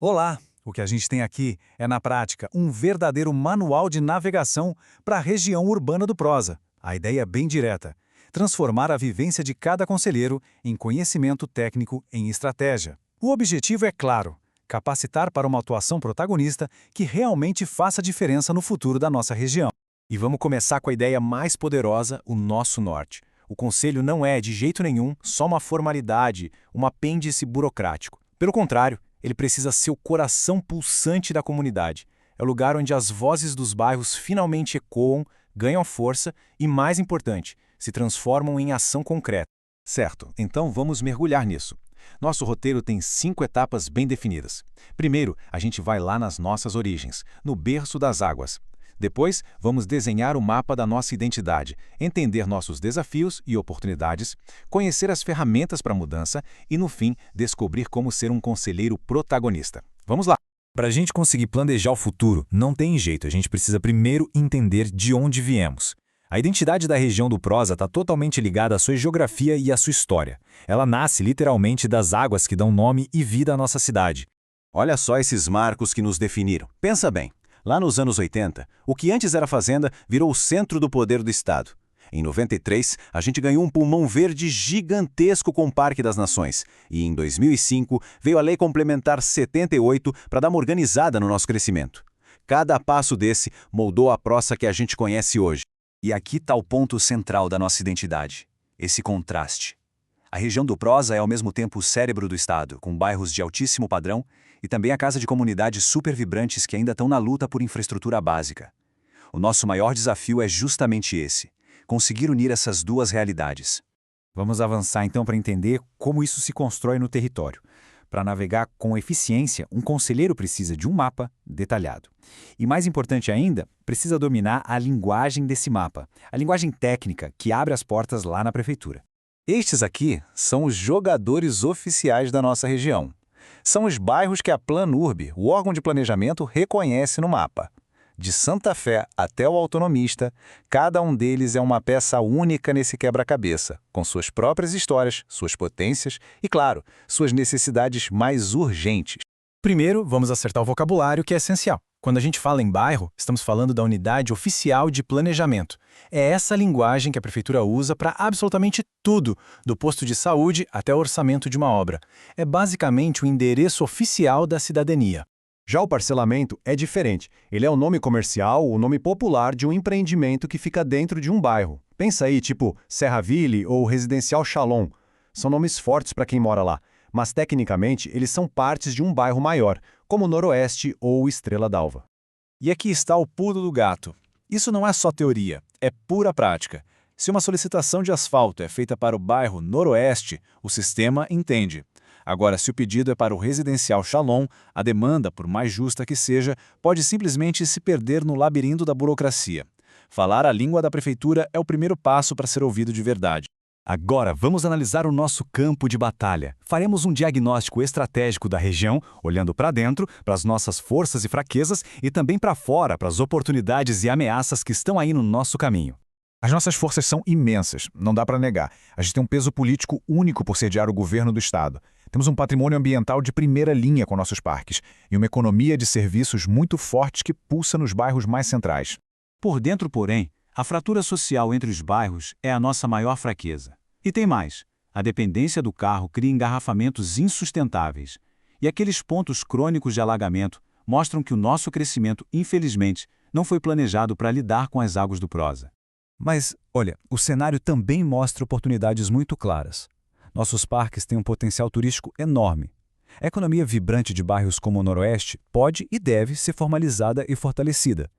Olá! O que a gente tem aqui é, na prática, um verdadeiro manual de navegação para a região urbana do Prosa. A ideia é bem direta: transformar a vivência de cada conselheiro em conhecimento técnico em estratégia. O objetivo é claro: capacitar para uma atuação protagonista que realmente faça diferença no futuro da nossa região. E vamos começar com a ideia mais poderosa, o nosso norte. O conselho não é, de jeito nenhum, só uma formalidade, um apêndice burocrático. Pelo contrário, ele precisa ser o coração pulsante da comunidade. É o lugar onde as vozes dos bairros finalmente ecoam, ganham força e, mais importante, se transformam em ação concreta. Certo, então vamos mergulhar nisso. Nosso roteiro tem 5 etapas bem definidas. Primeiro, a gente vai lá nas nossas origens, no berço das águas. Depois, vamos desenhar o mapa da nossa identidade, entender nossos desafios e oportunidades, conhecer as ferramentas para a mudança e, no fim, descobrir como ser um conselheiro protagonista. Vamos lá! Para a gente conseguir planejar o futuro, não tem jeito, a gente precisa primeiro entender de onde viemos. A identidade da região do Prosa está totalmente ligada à sua geografia e à sua história. Ela nasce literalmente das águas que dão nome e vida à nossa cidade. Olha só esses marcos que nos definiram. Pensa bem. Lá nos anos 80, o que antes era fazenda virou o centro do poder do Estado. Em 93, a gente ganhou um pulmão verde gigantesco com o Parque das Nações. E em 2005, veio a Lei Complementar 78 para dar uma organizada no nosso crescimento. Cada passo desse moldou a prosa que a gente conhece hoje. E aqui está o ponto central da nossa identidade: esse contraste. A região do Prosa é ao mesmo tempo o cérebro do Estado, com bairros de altíssimo padrão, e também a casa de comunidades super vibrantes que ainda estão na luta por infraestrutura básica. O nosso maior desafio é justamente esse: conseguir unir essas duas realidades. Vamos avançar então para entender como isso se constrói no território. Para navegar com eficiência, um conselheiro precisa de um mapa detalhado. E mais importante ainda, precisa dominar a linguagem desse mapa, a linguagem técnica que abre as portas lá na prefeitura. Estes aqui são os jogadores oficiais da nossa região. São os bairros que a Planurb, o órgão de planejamento, reconhece no mapa. De Santa Fé até o Autonomista, cada um deles é uma peça única nesse quebra-cabeça, com suas próprias histórias, suas potências e, claro, suas necessidades mais urgentes. Primeiro, vamos acertar o vocabulário, que é essencial. Quando a gente fala em bairro, estamos falando da unidade oficial de planejamento. É essa linguagem que a prefeitura usa para absolutamente tudo, do posto de saúde até o orçamento de uma obra. É basicamente o endereço oficial da cidadania. Já o parcelamento é diferente. Ele é o nome comercial, o nome popular de um empreendimento que fica dentro de um bairro. Pensa aí, tipo Serraville ou Residencial Shalom. São nomes fortes para quem mora lá, mas tecnicamente eles são partes de um bairro maior, como Noroeste ou Estrela d'Alva. E aqui está o pulo do gato. Isso não é só teoria, é pura prática. Se uma solicitação de asfalto é feita para o bairro Noroeste, o sistema entende. Agora, se o pedido é para o Residencial Shalom, a demanda, por mais justa que seja, pode simplesmente se perder no labirinto da burocracia. Falar a língua da prefeitura é o primeiro passo para ser ouvido de verdade. Agora, vamos analisar o nosso campo de batalha. Faremos um diagnóstico estratégico da região, olhando para dentro, para as nossas forças e fraquezas, e também para fora, para as oportunidades e ameaças que estão aí no nosso caminho. As nossas forças são imensas, não dá para negar. A gente tem um peso político único por sediar o governo do Estado. Temos um patrimônio ambiental de primeira linha com nossos parques e uma economia de serviços muito forte que pulsa nos bairros mais centrais. Por dentro, porém, a fratura social entre os bairros é a nossa maior fraqueza. E tem mais: a dependência do carro cria engarrafamentos insustentáveis. E aqueles pontos crônicos de alagamento mostram que o nosso crescimento, infelizmente, não foi planejado para lidar com as águas do Prosa. Mas, olha, o cenário também mostra oportunidades muito claras. Nossos parques têm um potencial turístico enorme. A economia vibrante de bairros como o Noroeste pode e deve ser formalizada e fortalecida.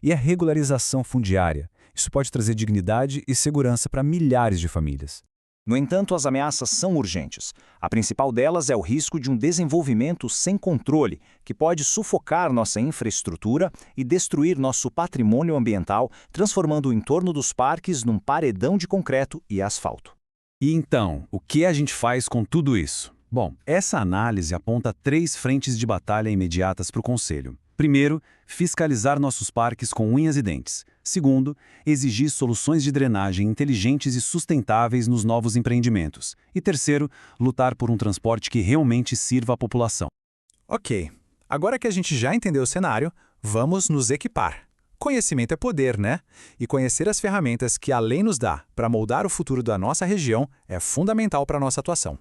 E a regularização fundiária. Isso pode trazer dignidade e segurança para milhares de famílias. No entanto, as ameaças são urgentes. A principal delas é o risco de um desenvolvimento sem controle, que pode sufocar nossa infraestrutura e destruir nosso patrimônio ambiental, transformando o entorno dos parques num paredão de concreto e asfalto. E então, o que a gente faz com tudo isso? Bom, essa análise aponta 3 frentes de batalha imediatas para o Conselho. Primeiro, fiscalizar nossos parques com unhas e dentes. Segundo, exigir soluções de drenagem inteligentes e sustentáveis nos novos empreendimentos. E terceiro, lutar por um transporte que realmente sirva à população. Ok, Agora que a gente já entendeu o cenário, vamos nos equipar. Conhecimento é poder, né? E conhecer as ferramentas que a lei nos dá para moldar o futuro da nossa região é fundamental para a nossa atuação.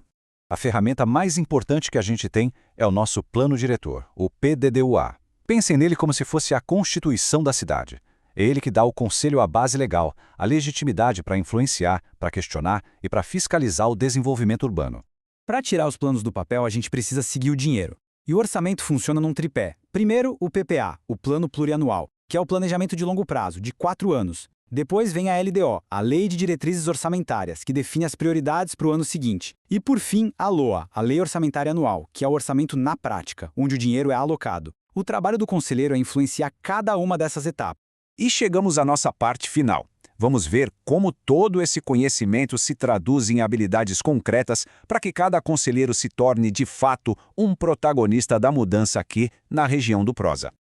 A ferramenta mais importante que a gente tem é o nosso Plano Diretor, o PDDUA. Pensem nele como se fosse a Constituição da cidade. É ele que dá ao Conselho a base legal, a legitimidade para influenciar, para questionar e para fiscalizar o desenvolvimento urbano. Para tirar os planos do papel, a gente precisa seguir o dinheiro. E o orçamento funciona num tripé. Primeiro, o PPA, o Plano Plurianual, que é o planejamento de longo prazo, de 4 anos. Depois vem a LDO, a Lei de Diretrizes Orçamentárias, que define as prioridades para o ano seguinte. E por fim, a LOA, a Lei Orçamentária Anual, que é o orçamento na prática, onde o dinheiro é alocado. O trabalho do conselheiro é influenciar cada uma dessas etapas. E chegamos à nossa parte final. Vamos ver como todo esse conhecimento se traduz em habilidades concretas para que cada conselheiro se torne, de fato, um protagonista da mudança aqui na região do Prosa.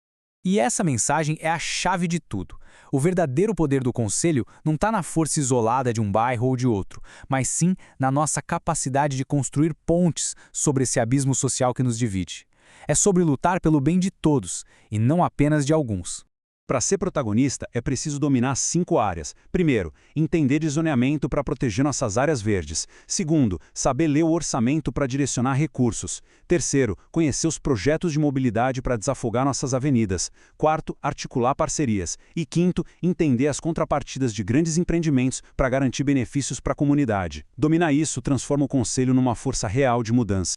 E essa mensagem é a chave de tudo. O verdadeiro poder do conselho não está na força isolada de um bairro ou de outro, mas sim na nossa capacidade de construir pontes sobre esse abismo social que nos divide. É sobre lutar pelo bem de todos, e não apenas de alguns. Para ser protagonista, é preciso dominar 5 áreas. Primeiro, entender de zoneamento para proteger nossas áreas verdes. Segundo, saber ler o orçamento para direcionar recursos. Terceiro, conhecer os projetos de mobilidade para desafogar nossas avenidas. Quarto, articular parcerias. E quinto, entender as contrapartidas de grandes empreendimentos para garantir benefícios para a comunidade. Dominar isso transforma o Conselho numa força real de mudança.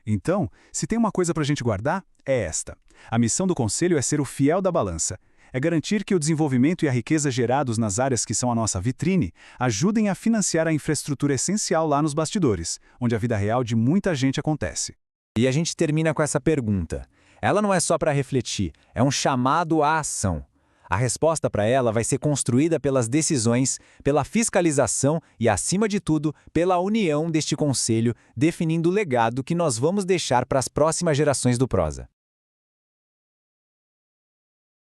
Então, se tem uma coisa para a gente guardar, é esta. A missão do Conselho é ser o fiel da balança. É garantir que o desenvolvimento e a riqueza gerados nas áreas que são a nossa vitrine ajudem a financiar a infraestrutura essencial lá nos bastidores, onde a vida real de muita gente acontece. E a gente termina com essa pergunta. Ela não é só para refletir, é um chamado à ação. A resposta para ela vai ser construída pelas decisões, pela fiscalização e, acima de tudo, pela união deste conselho, definindo o legado que nós vamos deixar para as próximas gerações do Prosa.